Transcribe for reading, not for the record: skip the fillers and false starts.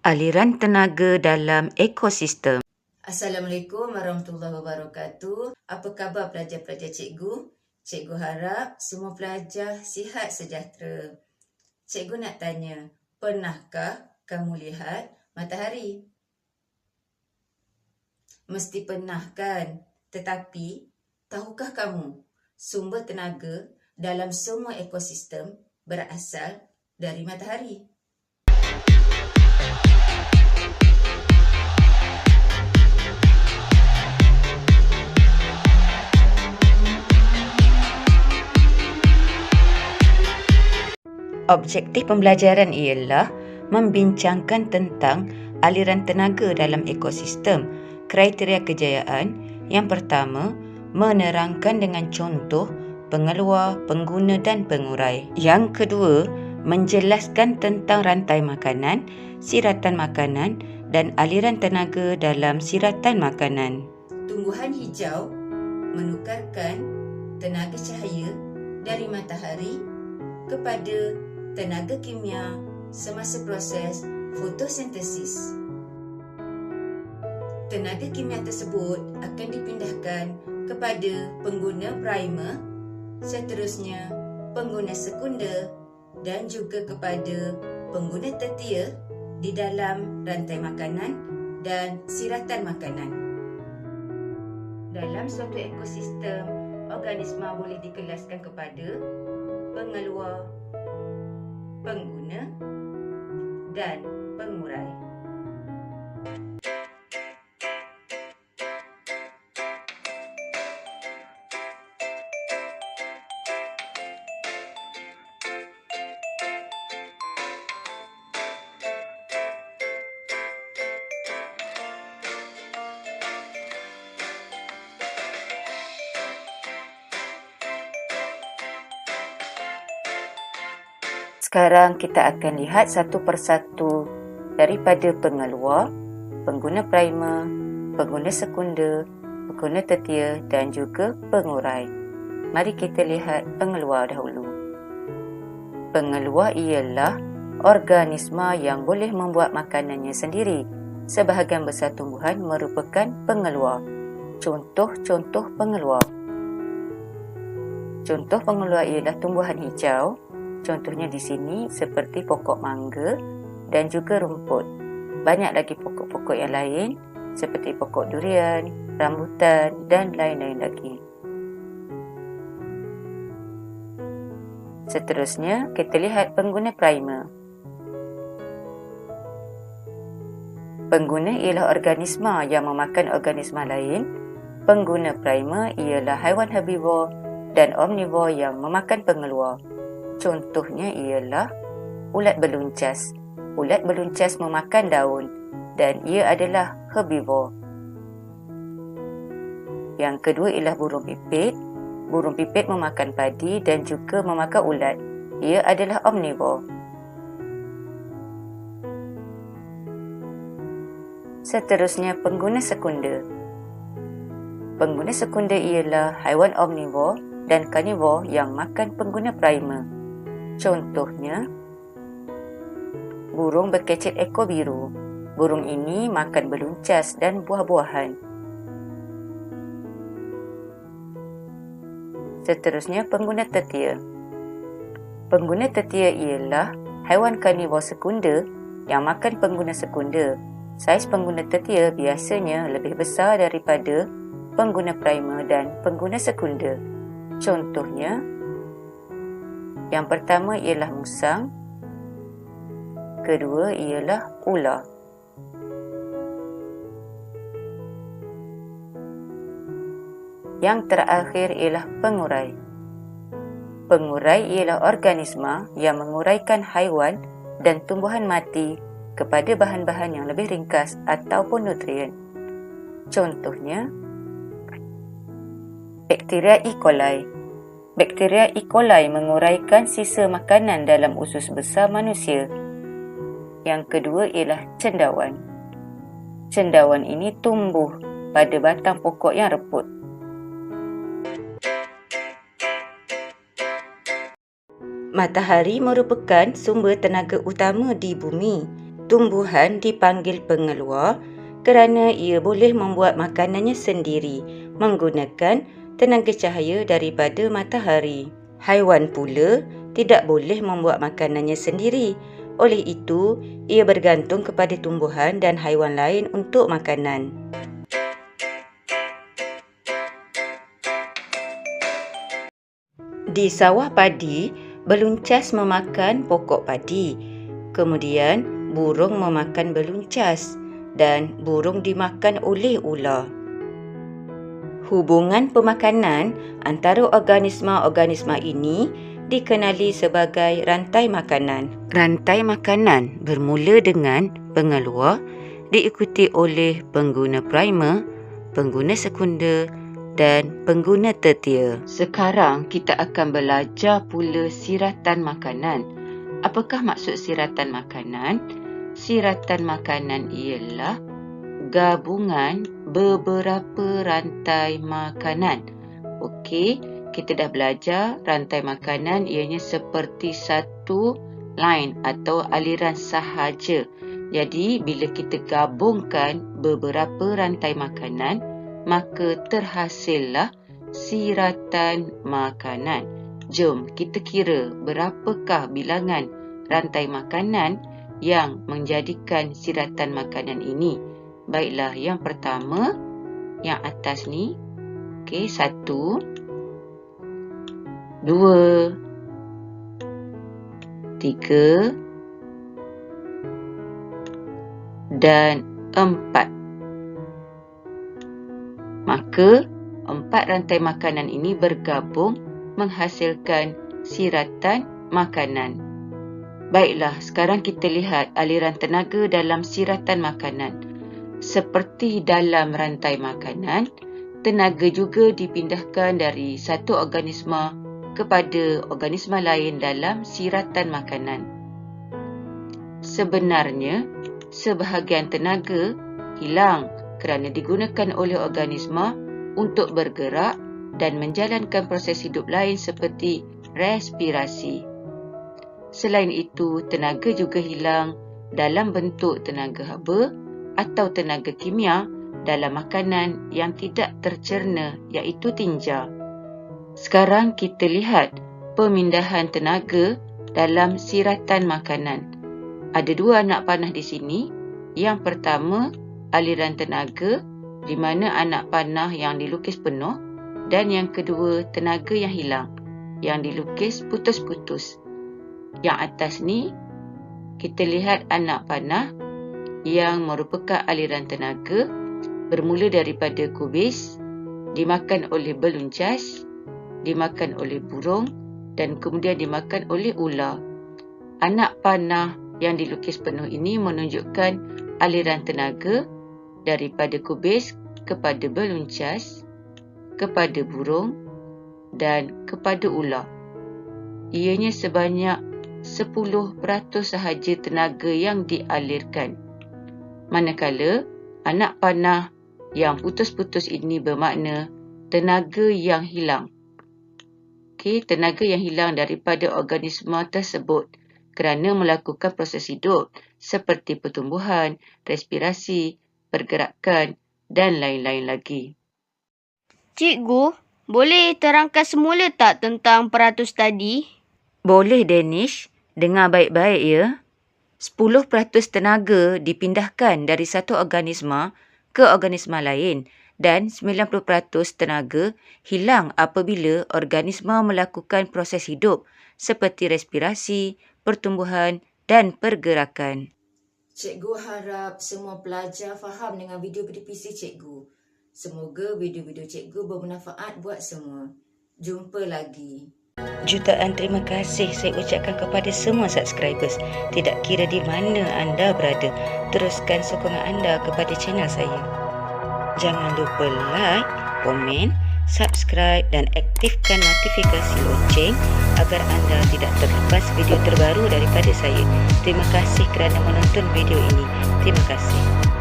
Aliran tenaga dalam ekosistem. Assalamualaikum warahmatullahi wabarakatuh. Apa khabar pelajar-pelajar cikgu? Cikgu harap semua pelajar sihat sejahtera. Cikgu nak tanya, pernahkah kamu lihat matahari? Mesti pernah kan? Tetapi, tahukah kamu sumber tenaga dalam semua ekosistem berasal dari matahari? Objektif pembelajaran ialah membincangkan tentang aliran tenaga dalam ekosistem. Kriteria kejayaan yang pertama, menerangkan dengan contoh pengeluar, pengguna dan pengurai. Yang kedua, menjelaskan tentang rantai makanan, siratan makanan dan aliran tenaga dalam siratan makanan. Tumbuhan hijau menukarkan tenaga cahaya dari matahari kepada tenaga kimia semasa proses fotosintesis. Tenaga kimia tersebut akan dipindahkan kepada pengguna primer, seterusnya pengguna sekunder dan juga kepada pengguna tertier di dalam rantai makanan dan siratan makanan. Dalam suatu ekosistem, organisma boleh dikelaskan kepada pengeluar, pengguna dan pengurai. Sekarang kita akan lihat satu persatu daripada pengeluar, pengguna primer, pengguna sekunder, pengguna tertier dan juga pengurai. Mari kita lihat pengeluar dahulu. Pengeluar ialah organisma yang boleh membuat makanannya sendiri. Sebahagian besar tumbuhan merupakan pengeluar. Contoh-contoh pengeluar. Contoh pengeluar ialah tumbuhan hijau. Contohnya di sini seperti pokok mangga dan juga rumput. Banyak lagi pokok-pokok yang lain seperti pokok durian, rambutan dan lain-lain lagi. Seterusnya, kita lihat pengguna primer. Pengguna ialah organisma yang memakan organisma lain. Pengguna primer ialah haiwan herbivor dan omnivor yang memakan pengeluar. Contohnya ialah ulat beluncas. Ulat beluncas memakan daun dan ia adalah herbivor. Yang kedua ialah burung pipit. Burung pipit memakan padi dan juga memakan ulat. Ia adalah omnivor. Seterusnya pengguna sekunder. Pengguna sekunder ialah haiwan omnivor dan karnivor yang makan pengguna primer. Contohnya, burung berkecet ekor biru. Burung ini makan beluncas dan buah-buahan. Seterusnya, pengguna tertier. Pengguna tertier ialah haiwan karnivor sekunder yang makan pengguna sekunder. Saiz pengguna tertier biasanya lebih besar daripada pengguna primer dan pengguna sekunder. Contohnya, yang pertama ialah musang, kedua ialah ular. Yang terakhir ialah pengurai. Pengurai ialah organisma yang menguraikan haiwan dan tumbuhan mati kepada bahan-bahan yang lebih ringkas ataupun nutrien. Contohnya, bakteria E. coli. Bakteria E. coli menguraikan sisa makanan dalam usus besar manusia. Yang kedua ialah cendawan. Cendawan ini tumbuh pada batang pokok yang reput. Matahari merupakan sumber tenaga utama di bumi. tumbuhan dipanggil pengeluar kerana ia boleh membuat makanannya sendiri menggunakan tenaga cahaya daripada matahari. Haiwan pula tidak boleh membuat makanannya sendiri. Oleh itu, ia bergantung kepada tumbuhan dan haiwan lain untuk makanan. Di sawah padi, beluncas memakan pokok padi. Kemudian, burung memakan beluncas dan burung dimakan oleh ular. Hubungan pemakanan antara organisma-organisma ini dikenali sebagai rantai makanan. Rantai makanan bermula dengan pengeluar, diikuti oleh pengguna primer, pengguna sekunder dan pengguna tertier. Sekarang kita akan belajar pula siratan makanan. Apakah maksud siratan makanan? Siratan makanan ialah gabungan beberapa rantai makanan. Okey, kita dah belajar rantai makanan ianya seperti satu line atau aliran sahaja. Jadi, bila kita gabungkan beberapa rantai makanan, maka terhasillah siratan makanan. Jom kita kira berapakah bilangan rantai makanan yang menjadikan siratan makanan ini. Baiklah, yang pertama, yang atas ni. Okey, 1, 2, 3 dan 4. Maka, 4 rantai makanan ini bergabung menghasilkan siratan makanan. Baiklah, sekarang kita lihat aliran tenaga dalam siratan makanan. Seperti dalam rantai makanan, tenaga juga dipindahkan dari satu organisma kepada organisma lain dalam siratan makanan. Sebenarnya, sebahagian tenaga hilang kerana digunakan oleh organisma untuk bergerak dan menjalankan proses hidup lain seperti respirasi. Selain itu, tenaga juga hilang dalam bentuk tenaga haba atau tenaga kimia dalam makanan yang tidak tercerna, iaitu tinja. Sekarang kita lihat pemindahan tenaga dalam siratan makanan. Ada 2 anak panah di sini. Yang pertama, aliran tenaga di mana anak panah yang dilukis penuh, dan yang kedua, tenaga yang hilang yang dilukis putus-putus. Yang atas ni kita lihat anak panah yang merupakan aliran tenaga bermula daripada kubis, dimakan oleh beluncas, dimakan oleh burung dan kemudian dimakan oleh ular. Anak panah yang dilukis penuh ini menunjukkan aliran tenaga daripada kubis kepada beluncas, kepada burung dan kepada ular. Ianya sebanyak 10% sahaja tenaga yang dialirkan. Manakala anak panah yang putus-putus ini bermakna tenaga yang hilang. Okey, tenaga yang hilang daripada organisma tersebut kerana melakukan proses hidup seperti pertumbuhan, respirasi, pergerakan dan lain-lain lagi. Cikgu, boleh terangkan semula tak tentang peratus tadi? Boleh, Danish. Dengar baik-baik ya. 10% tenaga dipindahkan dari satu organisma ke organisma lain dan 90% tenaga hilang apabila organisma melakukan proses hidup seperti respirasi, pertumbuhan dan pergerakan. Cikgu harap semua pelajar faham dengan video PDPC cikgu. Semoga video-video cikgu bermanfaat buat semua. Jumpa lagi. Jutaan terima kasih saya ucapkan kepada semua subscribers. Tidak kira di mana anda berada, teruskan sokongan anda kepada channel saya. Jangan lupa like, komen, subscribe dan aktifkan notifikasi loceng agar anda tidak terlepas video terbaru daripada saya. Terima kasih kerana menonton video ini. Terima kasih.